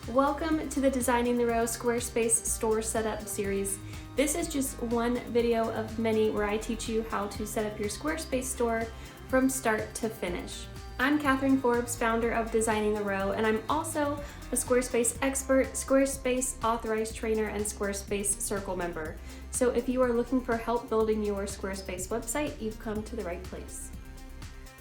Welcome to the Designing the Row Squarespace store setup series. This is just one video of many where I teach you how to set up your Squarespace store from start to finish. I'm Catherine Forbes, founder of Designing the Row, and I'm also a Squarespace expert, Squarespace authorized trainer, and Squarespace circle member. So if you are looking for help building your Squarespace website, you've come to the right place.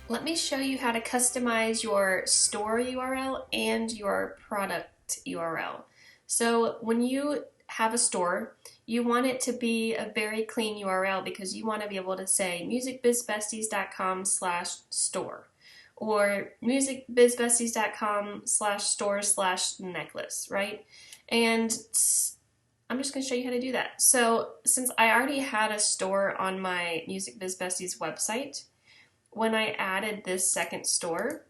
Let me show you how to customize your store URL and your product URL. So when you have a store, you want it to be a very clean URL because you want to be able to say musicbizbesties.com/store or musicbizbesties.com/store/necklace, right? And I'm just going to show you how to do that. So since I already had a store on my Music Biz Besties website, when I added this second store,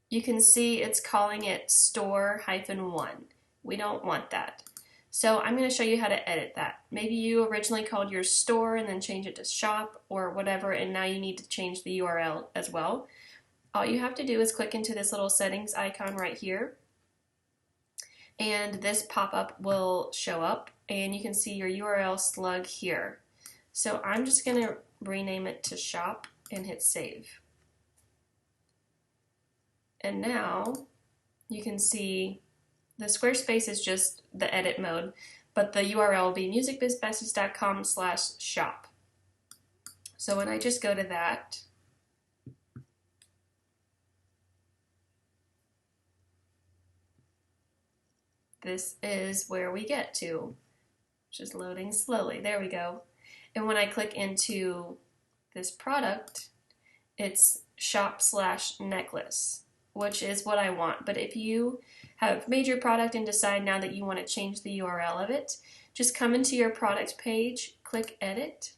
you can see it's calling it store-1. We don't want that. So I'm going to show you how to edit that. Maybe you originally called your store and then change it to shop or whatever, and now you need to change the URL as well. All you have to do is click into this little settings icon right here, and this pop-up will show up, and you can see your URL slug here. So I'm just going to rename it to shop and hit save. And now you can see the Squarespace is just the edit mode, but the URL will be musicbizbesties.com/shop. So when I just go to that, this is where we get to. Just loading slowly. There we go. And when I click into this product, it's shop/necklace, which is what I want. But if you have made your product and decide now that you want to change the URL of it, just come into your product page, click edit,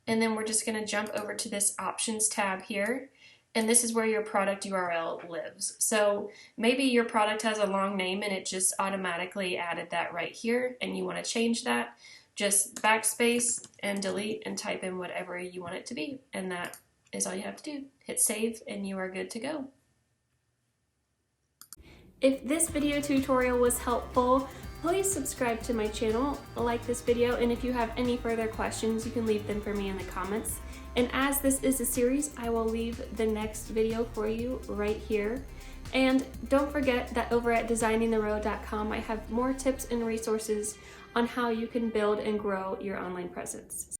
and then we're just going to jump over to this options tab here, and this is where your product URL lives. So maybe your product has a long name and it just automatically added that right here, and you want to change that. Just backspace and delete and type in whatever you want it to be, and that is all you have to do. Hit save and you are good to go. If this video tutorial was helpful, please subscribe to my channel, like this video, and if you have any further questions, you can leave them for me in the comments. And as this is a series, I will leave the next video for you right here. And don't forget that over at designingtherow.com, I have more tips and resources on how you can build and grow your online presence.